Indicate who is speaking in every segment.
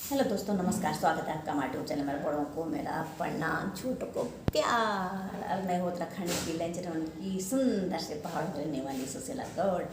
Speaker 1: Hello दोस्तों, नमस्कार। स्वागत है आपका हमारे यूट्यूब चैनल में। बड़ों को मेरा प्रणाम, छोटों को प्यार। और मैं उत्तराखंड की लेजरन की सुंदर से पहाड़ रहने वाली सुशीला गौड़।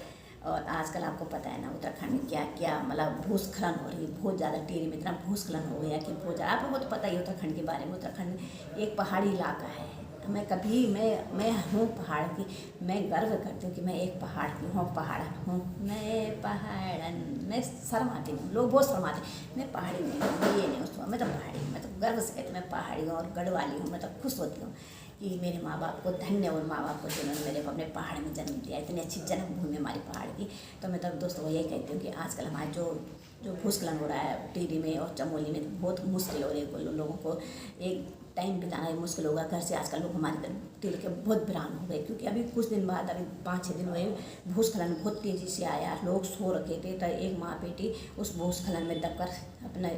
Speaker 1: और आजकल आपको पता है ना, उत्तराखंड में क्या क्या मतलब भूस्खलन हो रही है। बहुत ज़्यादा टिहरी में इतना भूस्खलन हो गया कि बहुत ज़्यादा। आप लोगों को तो पता ही है उत्तराखंड के बारे में। उत्तराखंड एक पहाड़ी इलाका है। मैं हूँ पहाड़ की। मैं गर्व करती हूँ कि मैं एक पहाड़ की हूँ, पहाड़न हूँ। मैं पहाड़न, मैं शर्माती हूँ, लोग बहुत शर्माते हैं। मैं पहाड़ी नहीं हूँ, ये नहीं उसको, मैं तो पहाड़ी हूँ। मैं तो गर्व से कहती हूँ मैं पहाड़ी हूँ और गढ़वाली हूँ। मैं तो खुश होती हूँ कि मेरे माँ बाप को धन्य, और माँ बाप को जिन्होंने मेरे को अपने पहाड़ में जन्म दिया। इतनी अच्छी जन्मभूमि हमारी पहाड़ की। तो मैं तो दोस्तों को यही कहती हूँ कि आजकल हमारे जो जो भूस्खलन हो रहा है टिहरी में और चमोली में, बहुत मुश्किल हो रही है लोगों को। एक टाइम बिताना ही मुश्किल होगा। घर से आजकल लोग हमारे तरफ टिहरी के बहुत वीरान हो गए, क्योंकि अभी कुछ दिन बाद, अभी 5-6 दिन हुए, भूस्खलन बहुत तेज़ी से आया। लोग सो रखे थे तो एक माँ बेटी उस भूस्खलन में दबकर अपना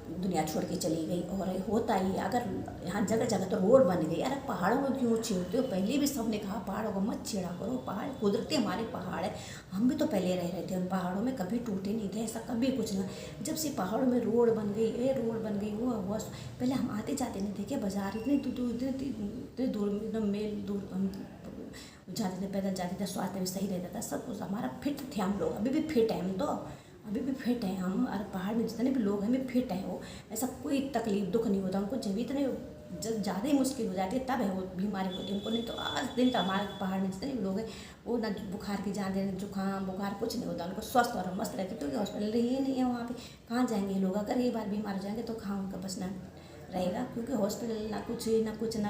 Speaker 1: दुनिया छोड़ के चली गई। और होता ही, अगर यहाँ जगह जगह तो रोड बन गई। अरे पहाड़ों को क्यों छेड़ते हो? पहले भी सबने कहा पहाड़ों को मत छेड़ा करो। पहाड़ कुदरती हमारे पहाड़ है। हम भी तो पहले रह रहे थे उन पहाड़ों में, कभी टूटे नहीं थे, ऐसा कभी कुछ ना। जब से पहाड़ों में रोड बन गई, रोड बन गई, वो हुआ। पहले हम आते जाते नहीं थे क्या बाजार? इतनी इतनी दूर, एकदम मेल दूर हम जाते थे, पैदल जाते थे। स्वास्थ्य भी सही रहता था, सब कुछ हमारा फिट थे हम लोग। अभी भी फिट है हम तो, अभी भी फिट हैं हम। और पहाड़ में जितने भी लोग हैं भी फिट हैं वो। ऐसा कोई तकलीफ दुख नहीं होता उनको। जब इतने जब ज़्यादा ही मुश्किल हो जाती है तब है वो बीमारी होती है उनको। नहीं तो आज दिन तो हमारे पहाड़ में जितने भी लोग हैं वो ना बुखार की जान दे, जुकाम बुखार कुछ नहीं होता उनको। स्वस्थ और मस्त रहते, क्योंकि हॉस्पिटल ही नहीं है वहाँ पे। कहाँ जाएंगे लोग? अगर एक बार बीमार हो जाएंगे तो कहाँ उनका बचना रहेगा? क्योंकि हॉस्पिटल ना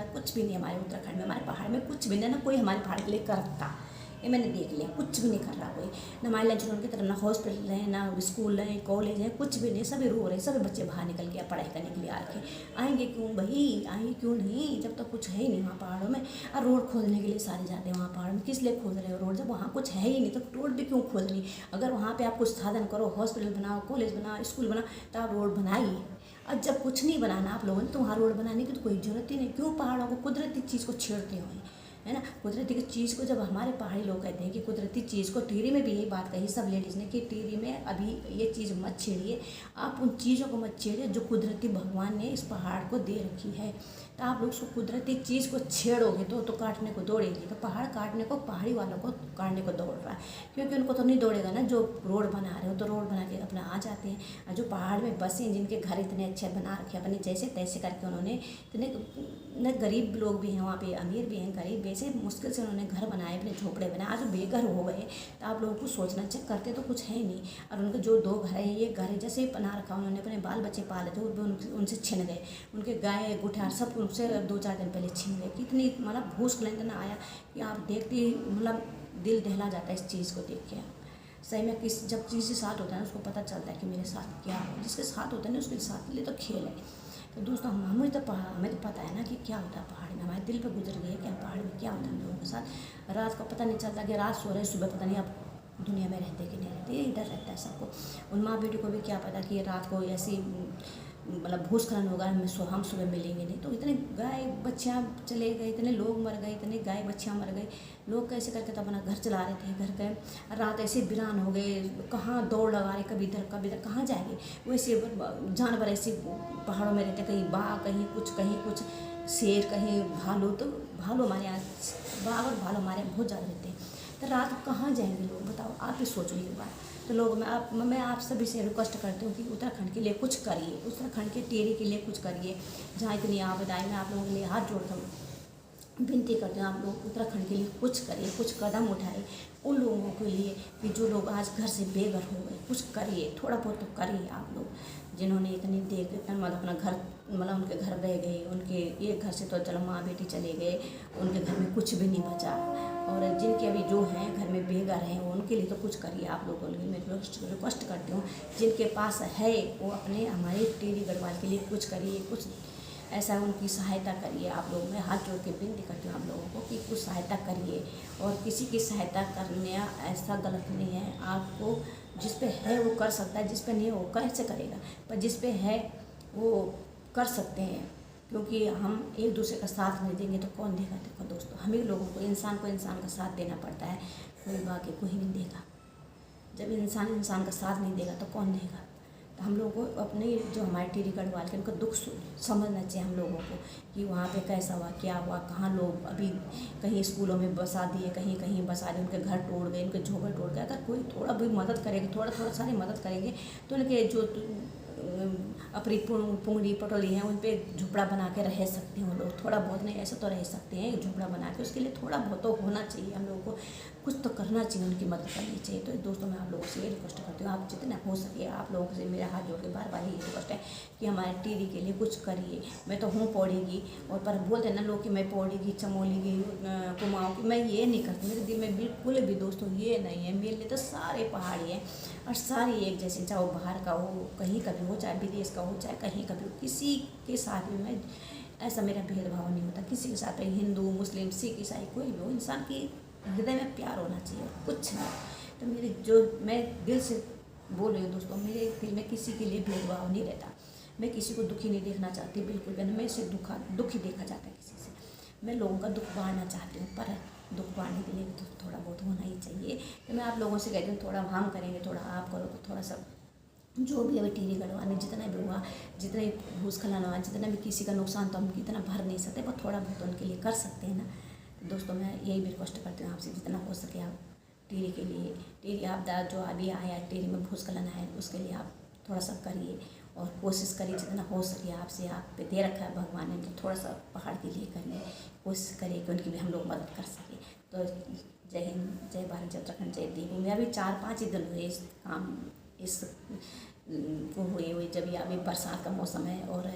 Speaker 1: कुछ भी नहीं हमारे उत्तराखंड में, हमारे पहाड़ में कुछ भी नहीं। ना कोई हमारे पहाड़ के लिए करता, ये मैंने देख लिया। कुछ भी नहीं कर रहा कोई। ना हमारे लंचन की तरफ ना हॉस्पिटल है, ना स्कूल है, कॉलेज है, कुछ भी नहीं। सभी रो रहे, सभी बच्चे बाहर निकल गया पढ़ाई करने के लिए आके। आएंगे क्यों भाई? आएंगे क्यों नहीं जब तक कुछ है ही नहीं वहाँ पहाड़ों में। और रोड खोदने के लिए सारे जाते हैं वहाँ पहाड़ों में। किस लिए खोद रहे हो रोड? जब वहाँ कुछ है ही नहीं तो रोड भी क्यों खोदनी? अगर वहाँ पर आप कुछ साधन करो, हॉस्पिटल बनाओ, कॉलेज बनाओ, स्कूल बनाओ, तो आप रोड बनाइए। अब जब कुछ नहीं बनाना आप लोगों ने, तो वहाँ रोड बनाने की तो कोई ज़रूरत ही नहीं। क्यों पहाड़ों को, कुदरती चीज़ को छेड़ते हो? है ना, कुदरती की चीज़ को। जब हमारे पहाड़ी लोग कहते हैं कि कुदरती चीज़ को, टिहरी में भी यही बात कही सब लेडीज़ ने कि टिहरी में अभी ये चीज़ मत छेड़िए। आप उन चीज़ों को मत छेड़िए जो कुदरती भगवान ने इस पहाड़ को दे रखी है। तो आप लोग उसको कुदरती चीज़ को छेड़ोगे तो काटने को दौड़ेगी। तो पहाड़ काटने को, पहाड़ी वालों को काटने को दौड़ रहा है। क्योंकि उनको तो नहीं दौड़ेगा ना। जो रोड बना रहे हो तो रोड बना के अपना आ जाते हैं। और जो पहाड़ में बसे, जिनके घर इतने अच्छे बना रखे, अपने जैसे तैसे करके उन्होंने इतने न, गरीब लोग भी हैं वहाँ पे, अमीर भी हैं, गरीब भी, ऐसे मुश्किल से उन्होंने घर बनाए, अपने झोपड़े बनाए। आज वो बेघर हो गए। तो आप लोगों को सोचना चाहिए। करते तो कुछ है ही नहीं। और उनके जो 2 घर है, ये घर है, जैसे ही बना रखा उन्होंने, अपने बाल बच्चे पाले थे, वो उनसे छिन गए। उनके गाय गुठार सब उनसे 2-4 दिन पहले छिन गए। कितनी मतलब भूस्खलन इतना आया कि आप देखते ही मतलब दिल दहला जाता है इस चीज़ को देख के। सही में जब चीज़ के साथ होता है ना, उसको पता चलता है कि मेरे साथ क्या है। जिसके साथ होता है ना, उसके साथ लिए तो खेल है। तो दोस्तों, हमें तो पता है ना कि क्या होता है पहाड़ में। हमारे दिल पे गुजर गई है कि पहाड़ में क्या होता है हम लोगों के साथ। रात का पता नहीं चलता कि रात सो रहे, सुबह पता नहीं आप दुनिया में रहते कि नहीं रहते। ये डर रहता है सबको। उन माँ बेटी को भी क्या पता कि रात को ऐसी मतलब भूस्खलन होगा, हम सुबह मिलेंगे नहीं। तो इतने गाय बच्चियाँ चले गए, इतने लोग मर गए, इतने गाय बच्चियाँ मर गई। लोग कैसे करके तो अपना घर चला रहे थे। घर गए, रात ऐसे वीरान हो गए। कहाँ दौड़ लगा रहे, कभी इधर कहाँ जाएंगे? वैसे जानवर ऐसे पहाड़ों में रहते, कहीं बाघ, कहीं कुछ शेर, कहीं भालू। तो भालू हमारे यहाँ, बाघ और भालू हमारे यहाँ बहुत ज़्यादा रहते हैं। तो रात को कहाँ जाएंगे लोग? बताओ, आप ही सोचो ये बात। तो लोग, मैं आप सभी से रिक्वेस्ट करती हूँ कि उत्तराखंड के लिए कुछ करिए। उत्तराखंड के टिहरी के लिए कुछ करिए। जहाँ इतनी आपदाएं, मैं आप लोगों के लिए हाथ जोड़कर विनती करते हैं, आप लोग उत्तराखंड के लिए कुछ करिए, कुछ कदम उठाइए। उन लोगों के लिए कि जो लोग आज घर से बेघर हो गए, कुछ करिए, थोड़ा बहुत तो करिए आप लोग। जिन्होंने इतनी देर इतना मतलब अपना घर, मतलब उनके घर रह गए, उनके एक घर से तो चलो माँ बेटी चले गए, उनके घर में कुछ भी नहीं बचा। और जिनके अभी जो हैं घर में बेघर हैं, उनके लिए तो कुछ करिए आप लोगों के लिए। मैं रिक्वेस्ट करती हूँ, जिनके पास है वो अपने हमारे टिहरी गढ़वाल के लिए कुछ करिए, कुछ ऐसा उनकी सहायता करिए आप लोग। मैं हाथ जोड़ के विनती करती हूँ आप लोगों को कि कुछ सहायता करिए। और किसी की सहायता करने ऐसा गलत नहीं है। आपको जिस पे है वो कर सकता है, जिस पे नहीं है वो कैसे करेगा? पर जिस पे है वो कर सकते हैं, क्योंकि हम एक दूसरे का साथ नहीं देंगे तो कौन देगा? देखो दोस्तों, हम ही लोगों को इंसान का साथ देना पड़ता है। कोई बाकी कोई नहीं देगा। जब इंसान का साथ नहीं देगा तो कौन देगा? तो हम लोगों को अपने जो हमारे टिहरी गढ़वाल के उनका दुख समझना चाहिए हम लोगों को कि वहाँ पे कैसा हुआ, क्या हुआ, कहाँ लोग अभी कहीं स्कूलों में बसा दिए, कहीं कहीं बसा दिए, उनके घर टूट गए, उनके झोंपड़े टूट गए। अगर कोई थोड़ा भी मदद करेगा, थोड़ा थोड़ा सारी मदद करेंगे तो उनके जो अपनी पुंगड़ी पटोली हैं उन पर झोपड़ा बना के रह सकते हैं वो लोग। थोड़ा बहुत नहीं, ऐसा तो रह सकते हैं झोपड़ा बना के। उसके लिए थोड़ा बहुत तो होना चाहिए, हम लोगों को कुछ तो करना चाहिए, उनकी मदद करनी चाहिए। तो दोस्तों मैं आप लोगों से ये रिक्वेस्ट करती हूँ, आप जितना हो सके आप लोगों से मेरा हाथ जोड़ के बार बार ये रिक्वेस्ट है कि हमारे टिहरी के लिए कुछ करिए। मैं तो हूँ पौड़ीगी, और पर बोलते ना लोग कि मैं पौड़ीगी, चमोलीगी, कुमाऊँ की, मैं ये नहीं करती। मेरे दिल में बिल्कुल भी दोस्तों ये नहीं है। मेरे लिए तो सारे पहाड़ी हैं और सारी एक जैसे, चाहे वो बाहर का हो, कहीं का भी हो, चाहे विदेश का हो, चाहे कहीं का भी हो, किसी के साथ भी मैं ऐसा मेरा भेदभाव नहीं होता किसी के साथ। हिंदू, मुस्लिम, सिख, ईसाई, कोई भी हो, इंसान की हृदय में प्यार होना चाहिए, कुछ नहीं। तो मेरे जो मैं दिल से बोल रही हूँ दोस्तों, मेरे दिल में किसी के लिए भेदभाव नहीं रहता। मैं किसी को दुखी नहीं देखना चाहती, बिल्कुल भी नहीं। मैं इसे दुखी देखा जाता है किसी से। मैं लोगों का दुख बांटना चाहती हूँ, पर दुख बांटने के लिए तो थोड़ा बहुत होना ही चाहिए। तो मैं आप लोगों से कहती हूँ, थोड़ा हम करेंगे, थोड़ा आप करो, तो थोड़ा सा जो भी अभी टिहरी गढ़वाल में जितना भी हुआ, जितना भी भूस्खलन हुआ, जितना भी किसी का नुकसान, तो हम इतना भर नहीं सकते, पर थोड़ा बहुत उनके लिए कर सकते हैं ना। तो दोस्तों मैं यही भी रिक्वेस्ट करती हूँ आपसे, जितना हो सके आप टिहरी के लिए, टिहरी आपदा जो अभी आया, टिहरी में भूस्खलन आया, उसके लिए आप थोड़ा सा करिए और कोशिश करिए जितना हो सके। आपसे आप पे दे रखा है भगवान ने, तो थोड़ा सा पहाड़ के लिए करिए, कोशिश करिए कि उनकी भी हम लोग मदद कर सकें। तो जय हिंद, जय भारत, जय उत्तराखंड, जय देव। मैं अभी 4-5 ही दिन हुए इस वो हुए जब ये अभी बरसात का मौसम है और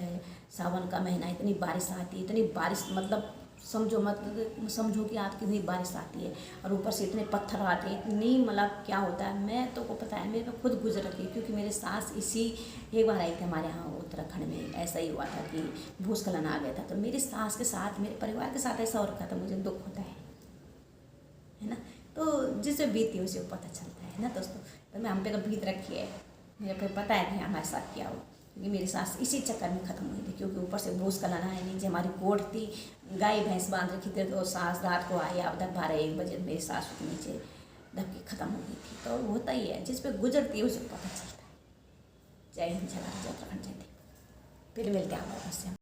Speaker 1: सावन का महीना, इतनी बारिश आती है, इतनी बारिश मतलब समझो कि आप कितनी बारिश आती है, और ऊपर से इतने पत्थर आते हैं, इतनी मतलब क्या होता है। मैं तो को पता है, मेरे को खुद गुजर रखी है, क्योंकि मेरे सास एक बार आई थी हमारे यहाँ उत्तराखंड में। ऐसा ही हुआ था कि भूस्खलन आ गया था, तो मेरी सास के साथ, मेरे परिवार के साथ ऐसा हो रखा था। मुझे दुख होता है ना। तो जिससे बीती है उसे पता चलता है ना दोस्तों। तो मैं हम पे तो बीत रखी है, मेरे को पता है कि हमारे साथ क्या हो, क्योंकि मेरी सांस इसी चक्कर में ख़त्म हुई थी। क्योंकि ऊपर से भूस्खलन आया, नीचे हमारी कोट थी, गाय भैंस बांध रखी थी, तो सांस रात को आई, अब तक 12-1 बजे मेरी सांस नीचे दब के ख़त्म हो गई थी। तो होता ही है, जिस पे गुजरती है उसे पता चलता है। जय हिंद, जय भारत, जय उत्तराखंड, जय देव। फिर मिलते हैं आप लोगों से।